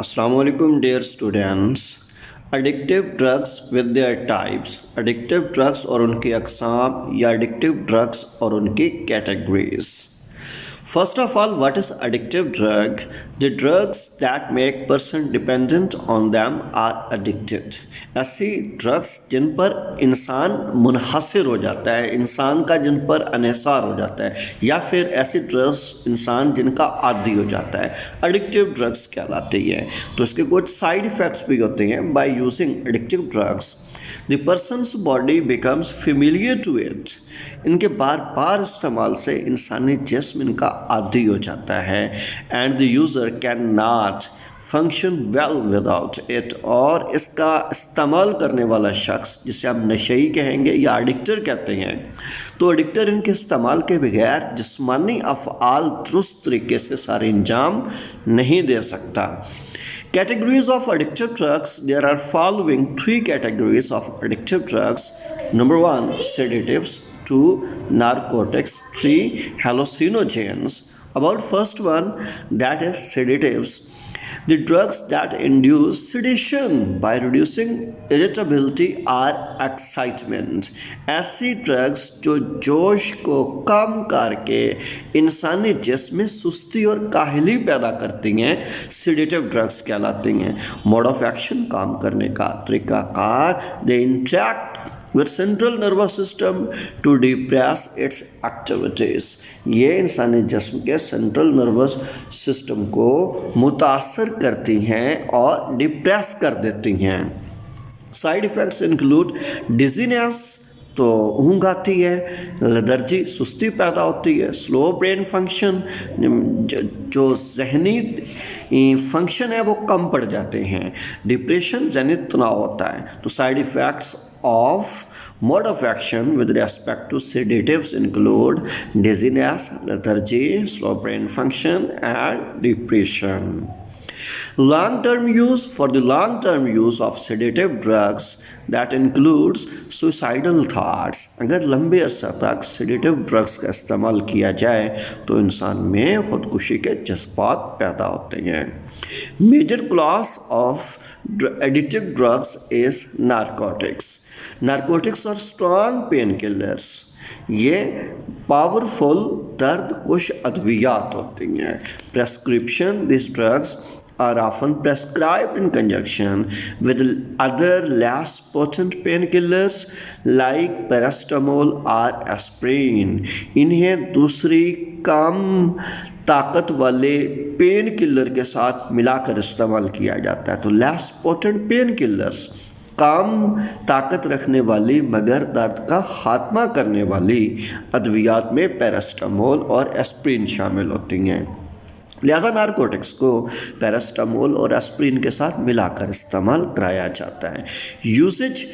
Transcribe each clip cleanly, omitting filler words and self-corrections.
Assalamu alaikum dear students. Addictive drugs with their types, addictive drugs और उनकी अक़साम या addictive drugs और उनकी categories. First of all, what is addictive drug? The drugs that make person dependent on them are addicted. ऐसी drugs जिन पर इंसान मुनहसर हो जाता है, इंसान का जिन पर अनहिसार हो जाता है, या फिर ऐसी ड्रग्स इंसान जिनका आदी हो जाता है, एडिक्टिव ड्रग्स कहलाती है. तो इसके कुछ साइड इफ़ेक्ट्स भी होते हैं. By using addictive drugs the person's body becomes familiar to it. इनके बार बार इस्तेमाल से इंसानी जिस्म इनका आदी हो जाता है. And the user can not function well without it. और इसका इस्तेमाल करने वाला शख्स, जिसे हम नशई कहेंगे या एडिक्टर कहते हैं, तो एडिक्टर इनके इस्तेमाल के बगैर जिस्मानी अफ़आल दुरुस्त तरीके से सारे अंजाम नहीं दे सकता. Categories of addictive drugs. There are following 3 categories of addictive drugs. Number 1, sedatives. 2, narcotics. 3, hallucinogens. About first one, that is sedatives. The drugs that induce sedation by reducing irritability or excitement. ऐसी drugs जो जोश को कम करके इंसानी जिस्म में सुस्ती और काहली पैदा करती हैं, सेडेटिव ड्रग्स कहलाती हैं. मोड ऑफ एक्शन, काम करने का तरीक़ाकार, दे interact with central nervous system to depress its activities. ये इंसानी जिस्म के सेंट्रल नर्वस सिस्टम को मुतासर करती हैं और डिप्रेस कर देती हैं. साइड इफ़ेक्ट्स इंक्लूड डिजीनेस, तो ऊँघ आती है, लेथर्जी, सुस्ती पैदा होती है, स्लो ब्रेन फंक्शन, जो जहनी फंक्शन है वो कम पड़ जाते हैं, डिप्रेशन जहनी तनाव होता है. तो side effects of mode of action with respect to sedatives include dizziness, lethargy, slow brain function, and depression. Long-term use. For the long-term use of sedative drugs that includes suicidal thoughts. अगर लंबे अरसा तक sedative drugs का इस्तेमाल किया जाए तो इंसान में ख़ुदकुशी के जज्बात पैदा होते हैं. Major class of addictive drugs is narcotics. Narcotics और स्ट्रॉन्ग पेन किलर्स, ये पावरफुल दर्द कुश अद्वियात होती हैं. Prescription. This drugs are often prescribed in conjunction with other less potent painkillers like paracetamol or aspirin. इन्हें दूसरी कम ताकत वाले पेन किलर के साथ मिलाकर इस्तेमाल किया जाता है. तो लेस पोटेंट पेन किलर्स, कम ताकत रखने वाली मगर दर्द का खात्मा करने वाली अद्वियात में पैरास्टामोल और एस्प्रिन शामिल होती हैं. लिहाजा नारकोटिक्स को पैरास्टामोल और एस्प्रिन के साथ मिलाकर इस्तेमाल कराया जाता है. Usage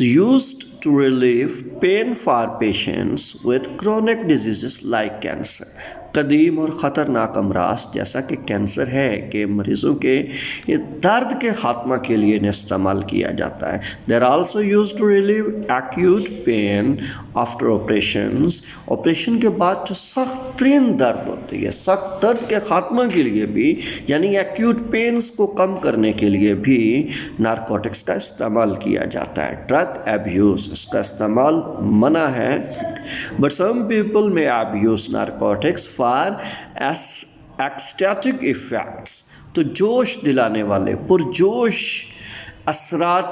used to relieve pain for patients with chronic disease like cancer. कदीम और ख़तरनाक अमराज जैसा कि कैंसर है के मरीज़ों के ये दर्द के ख़ात्मा के लिए इन्हें इस्तेमाल किया जाता है. There also use to relieve acute pain after operations. Operation के बाद जो सख्त तरीन दर्द होती है, सख्त दर्द के ख़ात्मा के लिए भी, यानी एक्यूट पेन्स को कम करने के लिए भी नारकोटिक्स का इस्तेमाल किया जाता है. ड्रग एब्यूज़, इसका इस्तेमाल मना है, बट सम पीपल में abuse narcotics for ecstatic effects. तो जोश दिलाने वाले, पुरजोश असरात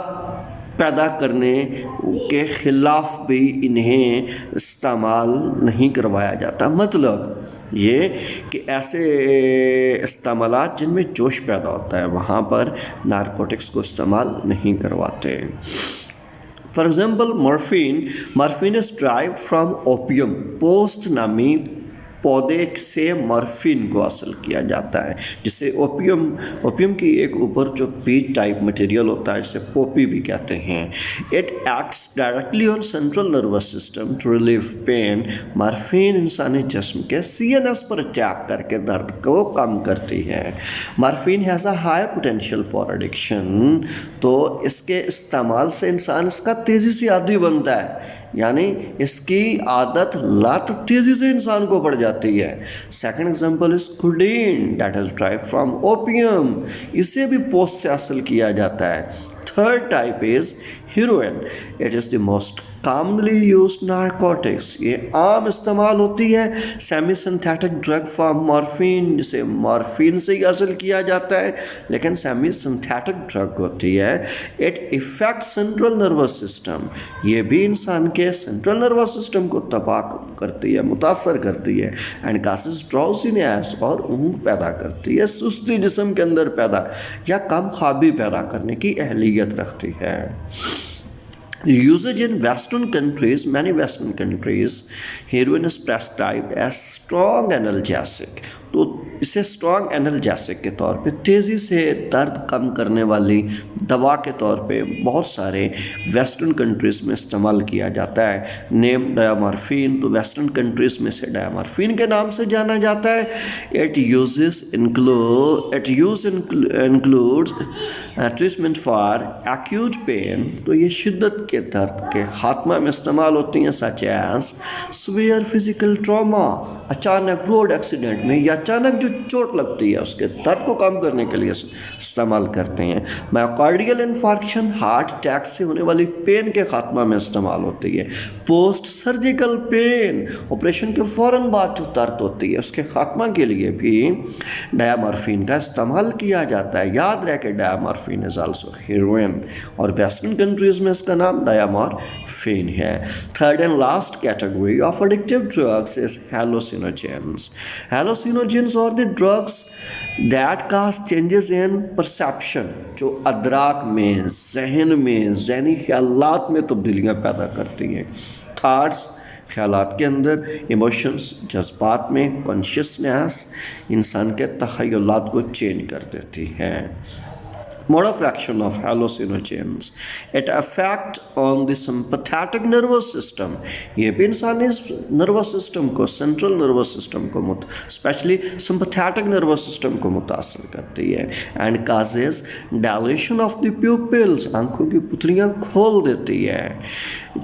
पैदा करने के ख़िलाफ़ भी इन्हें इस्तेमाल नहीं करवाया जाता. मतलब ये कि ऐसे इस्तेमालात जिनमें जोश पैदा होता है वहाँ पर नारकोटिक्स को इस्तेमाल नहीं करवाते. For example, morphine is derived from opium. Post नामी पौधे से मॉर्फिन को हासिल किया जाता है, जिसे ओपियम की एक ऊपर जो पीच टाइप मटेरियल होता है, जिसे पोपी भी कहते हैं. It acts directly on central nervous system to relieve pain. Morphine इंसानी जिस्म के CNS पर अटैक करके दर्द को कम करती है. Morphine has a high potential for addiction. तो इसके इस्तेमाल से इंसान इसका तेज़ी से आदी बनता है. यानी इसकी आदत लत तेज़ी से इंसान को पड़ जाती है। Second example is codeine that is drive from opium, इसे भी पोस्ट से हासिल किया जाता है। Third type is heroine, it is the most commonly used narcotics, ये आम इस्तेमाल होती है semi synthetic drug form morphine, जिसे मॉर्फिन से ही हासिल किया जाता है लेकिन सेमी सिंथेटिक ड्रग होती है। It effect central nervous system, ये भी इंसान के सेंट्रल नर्वस सिस्टम को तबाह करती है, मुतासर करती है। एंड कासेस ड्राउजीनेस, और ऊँघ पैदा करती है, सुस्ती जिस्म के अंदर पैदा या कम ख्वाबी पैदा करने की अहलियत रखती है। Usage in Western countries, many Western countries, heroin is prescribed as strong analgesic. तो इसे स्ट्रॉन्ग एनाल्जेसिक के तौर पे, तेज़ी से दर्द कम करने वाली दवा के तौर पे बहुत सारे वेस्टर्न कंट्रीज़ में इस्तेमाल किया जाता है। नेम डायामॉर्फिन, तो वेस्टर्न कंट्रीज़ में से डायामॉर्फिन के नाम से जाना जाता है। It use includes treatment for acute pain, तो ये शिद्दत के दर्द के खात्मा में इस्तेमाल होती हैं, such as severe physical trauma, अचानक रोड एक्सीडेंट में या अचानक जो चोट लगती है उसके दर्द को कम करने के लिए इस्तेमाल करते हैं। मायोकार्डियल इन्फार्क्शन, हार्ट अटैक से होने वाली पेन के खात्मा में इस्तेमाल होती है। पोस्ट सर्जिकल पेन, ऑपरेशन के फ़ौरन बाद जो दर्द होती है उसके खात्मा के लिए भी डायामॉर्फिन का इस्तेमाल किया जाता है। याद रहे डायामॉर्फिन इज आल्सो हीरोइन, और वेस्टर्न कंट्रीज़ में इसका नाम डायामॉर्फिन है। Third and last category of addictive drugs is hallucinogens. Hallucinogens और the drugs that cause changes in perception, जो अदराक में, जहन में, जहनी ख्यालात में तब्दीलियाँ पैदा करती हैं। थाट्स, ख्यालात के अंदर, इमोशंस, जज्बात में, कॉन्शियसनेस, इंसान के तख़य्युलात को चेंज कर देती है। Mode of action of hallucinogens, it affect on the sympathetic nervous system, ये भी इंसानी नर्वस सिस्टम को, सेंट्रल नर्वस सिस्टम को, स्पेशली सिंपैथेटिक नर्वस सिस्टम को मुतासर करती है। And causes dilation of the pupils, आंखों की पुतलियाँ खोल देती है।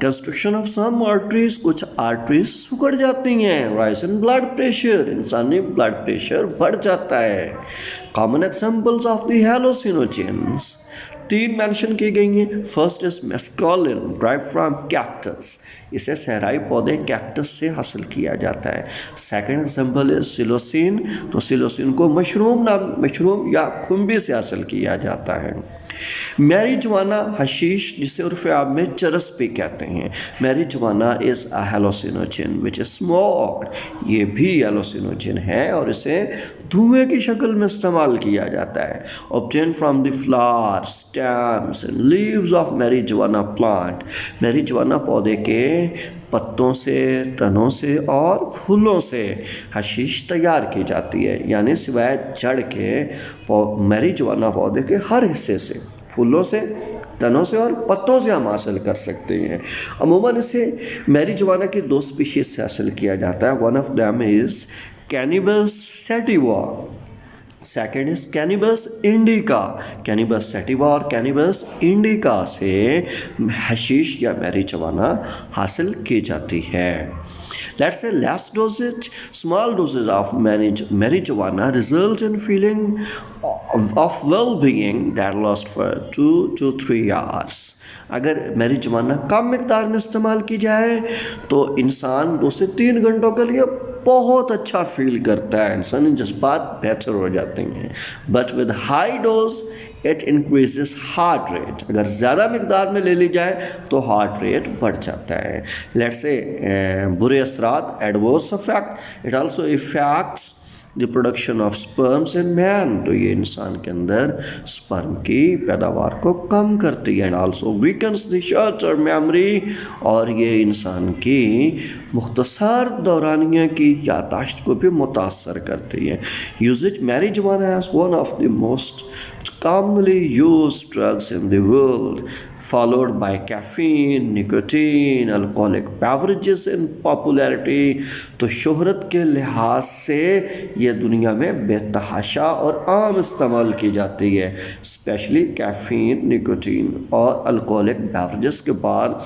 कंस्ट्रक्शन ऑफ सम आर्टरीज, कुछ आर्टरीज सिकुड़ जाती हैं। राइज इन ब्लड प्रेशर, इंसानी ब्लड प्रेशर बढ़ जाता है। Common examples of the hallucinogens, 3 mention की गई हैं। First is mescaline drive from cactus, इसे सहराई पौधे कैक्टस से हासिल किया जाता है। सेकंड एग्जाम्पल इज सिलोसिन, तो सिलोसिन को मशरूम या खुम्बी से हासिल किया जाता है। मैरिजुआना, हशीश, जिसे उर्फ़ आम में चरस भी कहते हैं। Marijuana is a hallucinogen which is smoked, ये भी हेलोसिनोजेन है और इसे धुएं की शक्ल में इस्तेमाल किया जाता है। Obtain from the flower, stems and leaves of marijuana plant, marijuana पौधे के पत्तों से, तनों से और फूलों से हशीश तैयार की जाती है। यानी सिवाय जड़ के मैरिजुआना पौधे के हर हिस्से से, फूलों से, तनों से और पत्तों से हम हासिल कर सकते हैं। अमूमन इसे मैरिजुआना की 2 स्पीशीज से हासिल किया जाता है। One of them is cannabis sativa, second is cannabis indica. Cannabis sativa और कैनिबस इंडिका से हशीश या मैरिजुआना हासिल की जाती है। Let's say less dosage, small doses of marijuana result in feeling of well-being that lasts for 2 to 3 hours. अगर marijuana कम मिकदार में इस्तेमाल की जाए तो इंसान 2 से 3 घंटों के लिए बहुत अच्छा फील करता है, इंसानी जज्बात बेहतर हो जाते हैं। But with high dose it increases heart rate, अगर ज़्यादा मिकदार में ले ली जाए तो हार्ट रेट बढ़ जाता है। लेट्स से बुरे असरात, adverse effect, it also effects the production of sperms in man, तो ये इंसान के अंदर स्पर्म की पैदावार को कम करती है। And also weakens the short term memory, और ये इंसान की मुख्तसर दौरानिया की यादाश्त को भी मुतासर करती है। Usages marijuana as one of the most commonly used drugs in the world, followed by caffeine, nicotine, alcoholic beverages in popularity. तो शोहरत के लिहाज से ये दुनिया में बेतहाशा और आम इस्तेमाल की जाती है। स्पेशली कैफ़ीन, निकोटीन और अल्कोहलिक बेवरेजेस के बाद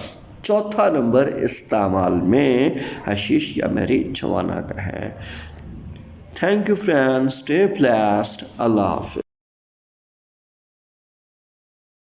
चौथा नंबर इस्तेमाल में हशीश या मैरिजुआना का है। Thank you friends, stay blessed, अल्लाह हाफिज़।